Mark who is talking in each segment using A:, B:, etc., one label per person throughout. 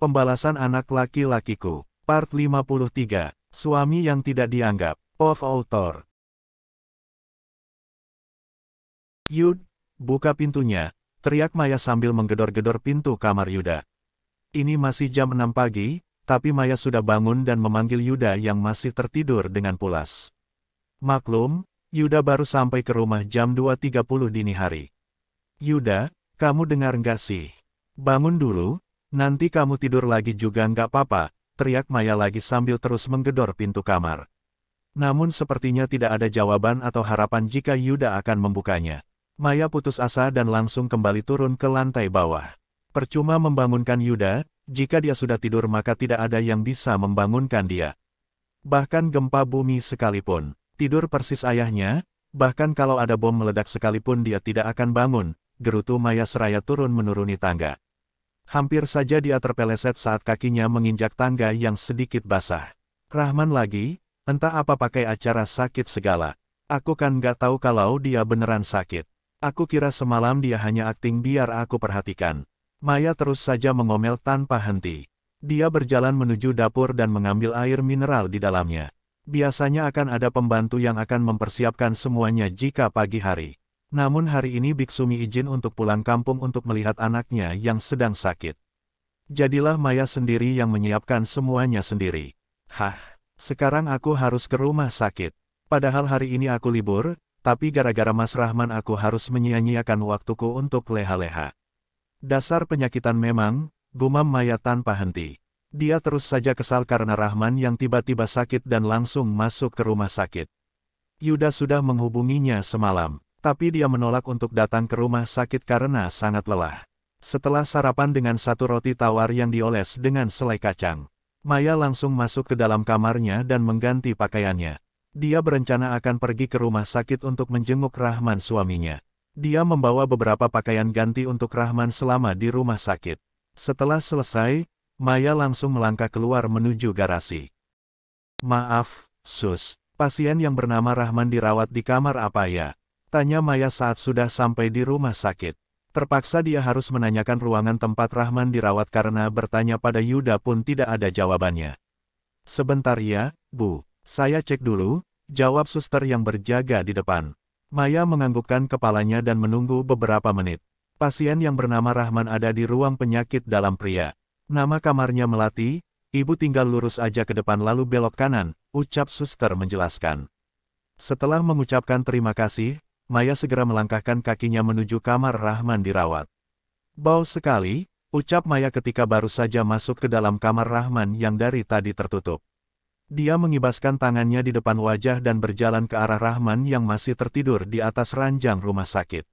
A: Pembalasan anak laki-lakiku. Part 53. Suami yang tidak dianggap. Of Author. Yud, buka pintunya, teriak Maya sambil menggedor-gedor pintu kamar Yuda. Ini masih jam 6 pagi, tapi Maya sudah bangun dan memanggil Yuda yang masih tertidur dengan pulas. Maklum, Yuda baru sampai ke rumah jam 2.30 dini hari. Yuda, kamu dengar nggak sih? Bangun dulu, nanti kamu tidur lagi juga nggak apa-apa, teriak Maya lagi sambil terus menggedor pintu kamar. Namun sepertinya tidak ada jawaban atau harapan jika Yuda akan membukanya. Maya putus asa dan langsung kembali turun ke lantai bawah. Percuma membangunkan Yuda, jika dia sudah tidur maka tidak ada yang bisa membangunkan dia. Bahkan gempa bumi sekalipun, tidur persis ayahnya, bahkan kalau ada bom meledak sekalipun dia tidak akan bangun, gerutu Maya seraya turun menuruni tangga. Hampir saja dia terpeleset saat kakinya menginjak tangga yang sedikit basah. Rahman lagi, entah apa pakai acara sakit segala. Aku kan nggak tahu kalau dia beneran sakit. Aku kira semalam dia hanya akting biar aku perhatikan. Maya terus saja mengomel tanpa henti. Dia berjalan menuju dapur dan mengambil air mineral di dalamnya. Biasanya akan ada pembantu yang akan mempersiapkan semuanya jika pagi hari. Namun hari ini Biksumi izin untuk pulang kampung untuk melihat anaknya yang sedang sakit. Jadilah Maya sendiri yang menyiapkan semuanya sendiri. Hah, sekarang aku harus ke rumah sakit. Padahal hari ini aku libur, tapi gara-gara Mas Rahman aku harus menyia-nyiakan waktuku untuk leha-leha. Dasar penyakitan memang, gumam Maya tanpa henti. Dia terus saja kesal karena Rahman yang tiba-tiba sakit dan langsung masuk ke rumah sakit. Yuda sudah menghubunginya semalam. Tapi dia menolak untuk datang ke rumah sakit karena sangat lelah. Setelah sarapan dengan satu roti tawar yang dioles dengan selai kacang, Maya langsung masuk ke dalam kamarnya dan mengganti pakaiannya. Dia berencana akan pergi ke rumah sakit untuk menjenguk Rahman suaminya. Dia membawa beberapa pakaian ganti untuk Rahman selama di rumah sakit. Setelah selesai, Maya langsung melangkah keluar menuju garasi. Maaf, Sus, pasien yang bernama Rahman dirawat di kamar apa ya? Tanya Maya saat sudah sampai di rumah sakit. Terpaksa dia harus menanyakan ruangan tempat Rahman dirawat karena bertanya pada Yuda pun tidak ada jawabannya. Sebentar ya, Bu. Saya cek dulu, jawab suster yang berjaga di depan. Maya menganggukkan kepalanya dan menunggu beberapa menit. Pasien yang bernama Rahman ada di ruang penyakit dalam pria. Nama kamarnya Melati, ibu tinggal lurus aja ke depan lalu belok kanan, ucap suster menjelaskan. Setelah mengucapkan terima kasih, Maya segera melangkahkan kakinya menuju kamar Rahman dirawat. Bau sekali, ucap Maya ketika baru saja masuk ke dalam kamar Rahman yang dari tadi tertutup. Dia mengibaskan tangannya di depan wajah dan berjalan ke arah Rahman yang masih tertidur di atas ranjang rumah sakit.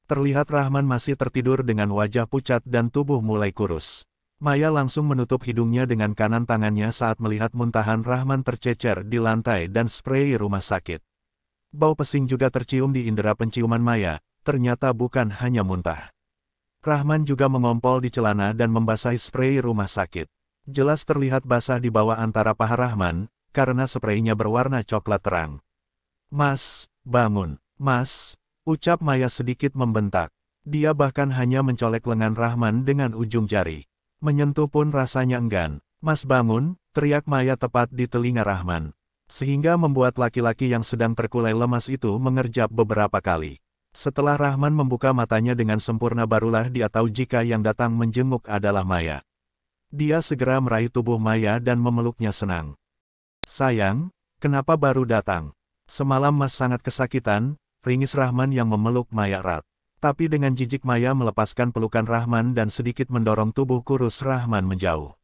A: Terlihat Rahman masih tertidur dengan wajah pucat dan tubuh mulai kurus. Maya langsung menutup hidungnya dengan kanan tangannya saat melihat muntahan Rahman tercecer di lantai dan sprei rumah sakit. Bau pesing juga tercium di indera penciuman Maya, ternyata bukan hanya muntah. Rahman juga mengompol di celana dan membasahi sprei rumah sakit. Jelas terlihat basah di bawah antara paha Rahman, karena spreinya berwarna coklat terang. Mas, bangun, Mas, ucap Maya sedikit membentak. Dia bahkan hanya mencolek lengan Rahman dengan ujung jari. Menyentuh pun rasanya enggan. Mas bangun, teriak Maya tepat di telinga Rahman. Sehingga membuat laki-laki yang sedang terkulai lemas itu mengerjap beberapa kali. Setelah Rahman membuka matanya dengan sempurna barulah dia tahu jika yang datang menjenguk adalah Maya. Dia segera meraih tubuh Maya dan memeluknya senang. Sayang, kenapa baru datang? Semalam Mas sangat kesakitan, ringis Rahman yang memeluk Maya erat. Tapi dengan jijik Maya melepaskan pelukan Rahman dan sedikit mendorong tubuh kurus Rahman menjauh.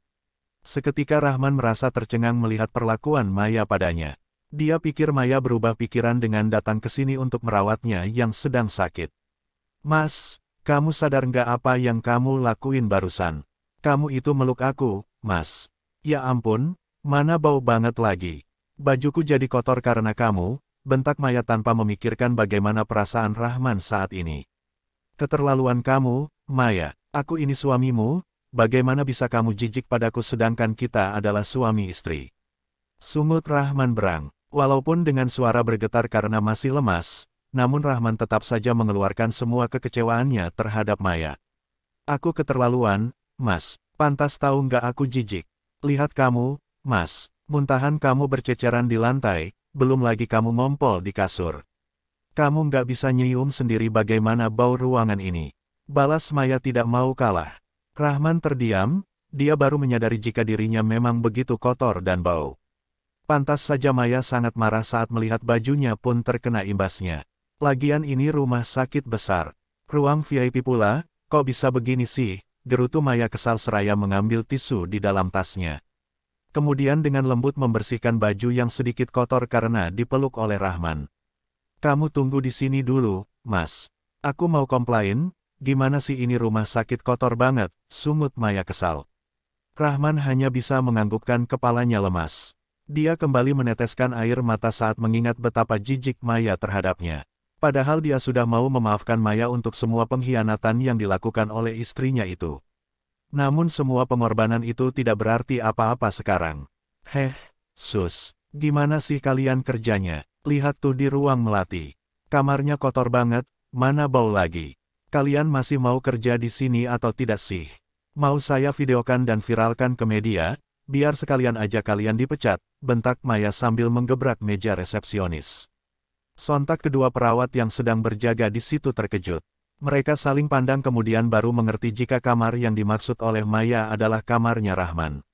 A: Seketika Rahman merasa tercengang melihat perlakuan Maya padanya. Dia pikir Maya berubah pikiran dengan datang ke sini untuk merawatnya yang sedang sakit. Mas, kamu sadar nggak apa yang kamu lakuin barusan? Kamu itu meluk aku, Mas. Ya ampun, mana bau banget lagi. Bajuku jadi kotor karena kamu, bentak Maya tanpa memikirkan bagaimana perasaan Rahman saat ini. Keterlaluan kamu, Maya. Aku ini suamimu. Bagaimana bisa kamu jijik padaku sedangkan kita adalah suami istri? Sungut Rahman berang. Walaupun dengan suara bergetar karena masih lemas, namun Rahman tetap saja mengeluarkan semua kekecewaannya terhadap Maya. Aku keterlaluan, Mas, pantas tahu nggak aku jijik. Lihat kamu, Mas, muntahan kamu berceceran di lantai, belum lagi kamu ngompol di kasur. Kamu nggak bisa nyium sendiri bagaimana bau ruangan ini. Balas Maya tidak mau kalah. Rahman terdiam, dia baru menyadari jika dirinya memang begitu kotor dan bau. Pantas saja Maya sangat marah saat melihat bajunya pun terkena imbasnya. Lagian ini rumah sakit besar. Ruang VIP pula, kok bisa begini sih? Gerutu Maya kesal seraya mengambil tisu di dalam tasnya. Kemudian dengan lembut membersihkan baju yang sedikit kotor karena dipeluk oleh Rahman. Kamu tunggu di sini dulu, Mas. Aku mau komplain, gimana sih ini rumah sakit kotor banget, sungut Maya kesal. Rahman hanya bisa menganggukkan kepalanya lemas. Dia kembali meneteskan air mata saat mengingat betapa jijik Maya terhadapnya. Padahal dia sudah mau memaafkan Maya untuk semua pengkhianatan yang dilakukan oleh istrinya itu. Namun semua pengorbanan itu tidak berarti apa-apa sekarang. Sus, gimana sih kalian kerjanya? Lihat tuh di ruang melati. Kamarnya kotor banget, mana bau lagi. Kalian masih mau kerja di sini atau tidak sih? Mau saya videokan dan viralkan ke media, biar sekalian aja kalian dipecat, bentak Maya sambil menggebrak meja resepsionis. Sontak kedua perawat yang sedang berjaga di situ terkejut. Mereka saling pandang kemudian baru mengerti jika kamar yang dimaksud oleh Maya adalah kamarnya Rahman.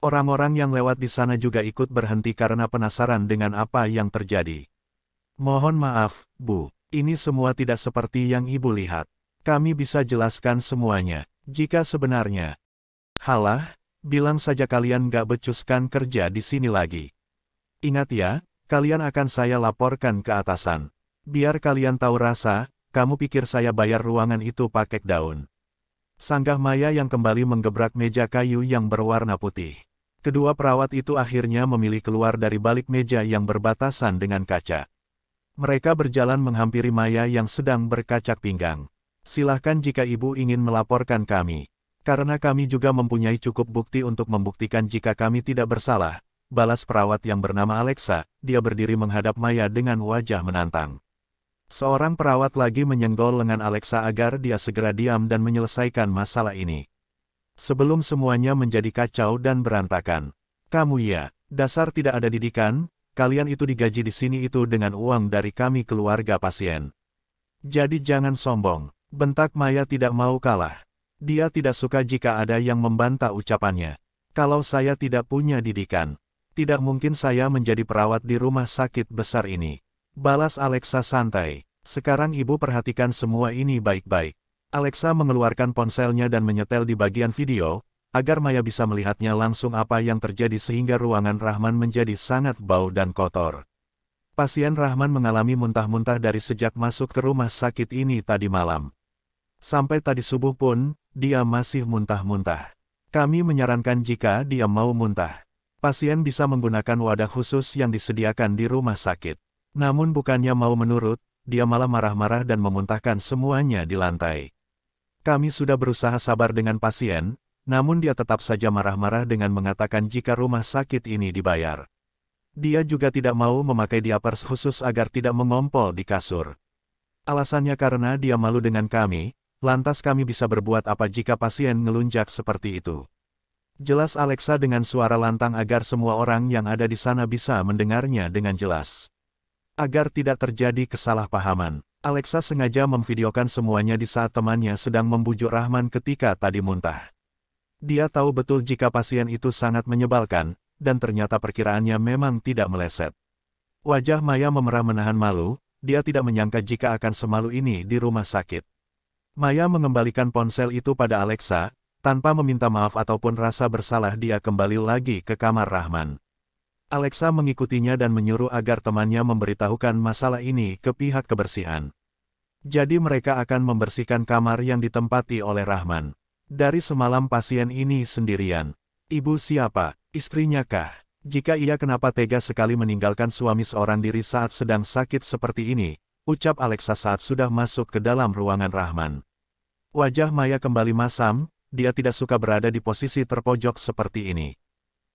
A: Orang-orang yang lewat di sana juga ikut berhenti karena penasaran dengan apa yang terjadi. Mohon maaf, Bu, ini semua tidak seperti yang Ibu lihat. Kami bisa jelaskan semuanya. Jika sebenarnya, halah, bilang saja kalian gak becuskan kerja di sini lagi. Ingat ya, kalian akan saya laporkan ke atasan. Biar kalian tahu rasa, kamu pikir saya bayar ruangan itu pakai daun. Sanggah Maya yang kembali menggebrak meja kayu yang berwarna putih. Kedua perawat itu akhirnya memilih keluar dari balik meja yang berbatasan dengan kaca. Mereka berjalan menghampiri Maya yang sedang berkacak pinggang. Silahkan jika Ibu ingin melaporkan kami. Karena kami juga mempunyai cukup bukti untuk membuktikan jika kami tidak bersalah, balas perawat yang bernama Alexa. Dia berdiri menghadap Maya dengan wajah menantang. Seorang perawat lagi menyenggol lengan Alexa agar dia segera diam dan menyelesaikan masalah ini. Sebelum semuanya menjadi kacau dan berantakan. Kamu ya, dasar tidak ada didikan, kalian itu digaji di sini itu dengan uang dari kami keluarga pasien. Jadi jangan sombong, bentak Maya tidak mau kalah. Dia tidak suka jika ada yang membantah ucapannya. Kalau saya tidak punya didikan, tidak mungkin saya menjadi perawat di rumah sakit besar ini. Balas Alexa santai. Sekarang Ibu perhatikan semua ini baik-baik. Alexa mengeluarkan ponselnya dan menyetel di bagian video, agar Maya bisa melihatnya langsung apa yang terjadi sehingga ruangan Rahman menjadi sangat bau dan kotor. Pasien Rahman mengalami muntah-muntah dari sejak masuk ke rumah sakit ini tadi malam. Sampai tadi subuh pun, dia masih muntah-muntah. Kami menyarankan jika dia mau muntah, pasien bisa menggunakan wadah khusus yang disediakan di rumah sakit. Namun bukannya mau menurut, dia malah marah-marah dan memuntahkan semuanya di lantai. Kami sudah berusaha sabar dengan pasien, namun dia tetap saja marah-marah dengan mengatakan jika rumah sakit ini dibayar. Dia juga tidak mau memakai diapers khusus agar tidak mengompol di kasur. Alasannya karena dia malu dengan kami, lantas kami bisa berbuat apa jika pasien ngelunjak seperti itu. Jelas Alexa dengan suara lantang agar semua orang yang ada di sana bisa mendengarnya dengan jelas. Agar tidak terjadi kesalahpahaman, Alexa sengaja memvideokan semuanya di saat temannya sedang membujuk Rahman ketika tadi muntah. Dia tahu betul jika pasien itu sangat menyebalkan, dan ternyata perkiraannya memang tidak meleset. Wajah Maya memerah menahan malu, dia tidak menyangka jika akan semalu ini di rumah sakit. Maya mengembalikan ponsel itu pada Alexa, tanpa meminta maaf ataupun rasa bersalah dia kembali lagi ke kamar Rahman. Alexa mengikutinya dan menyuruh agar temannya memberitahukan masalah ini ke pihak kebersihan. Jadi mereka akan membersihkan kamar yang ditempati oleh Rahman. Dari semalam pasien ini sendirian. Ibu siapa? Istrinya kah? Jika iya kenapa tega sekali meninggalkan suami seorang diri saat sedang sakit seperti ini? Ucap Alexa saat sudah masuk ke dalam ruangan Rahman. Wajah Maya kembali masam, dia tidak suka berada di posisi terpojok seperti ini.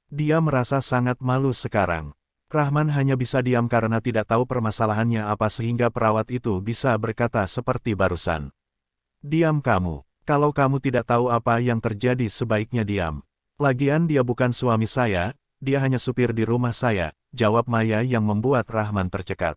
A: Dia merasa sangat malu sekarang. Rahman hanya bisa diam karena tidak tahu permasalahannya apa sehingga perawat itu bisa berkata seperti barusan. Diam kamu. Kalau kamu tidak tahu apa yang terjadi sebaiknya diam. Lagian dia bukan suami saya, dia hanya supir di rumah saya, jawab Maya yang membuat Rahman tercekat.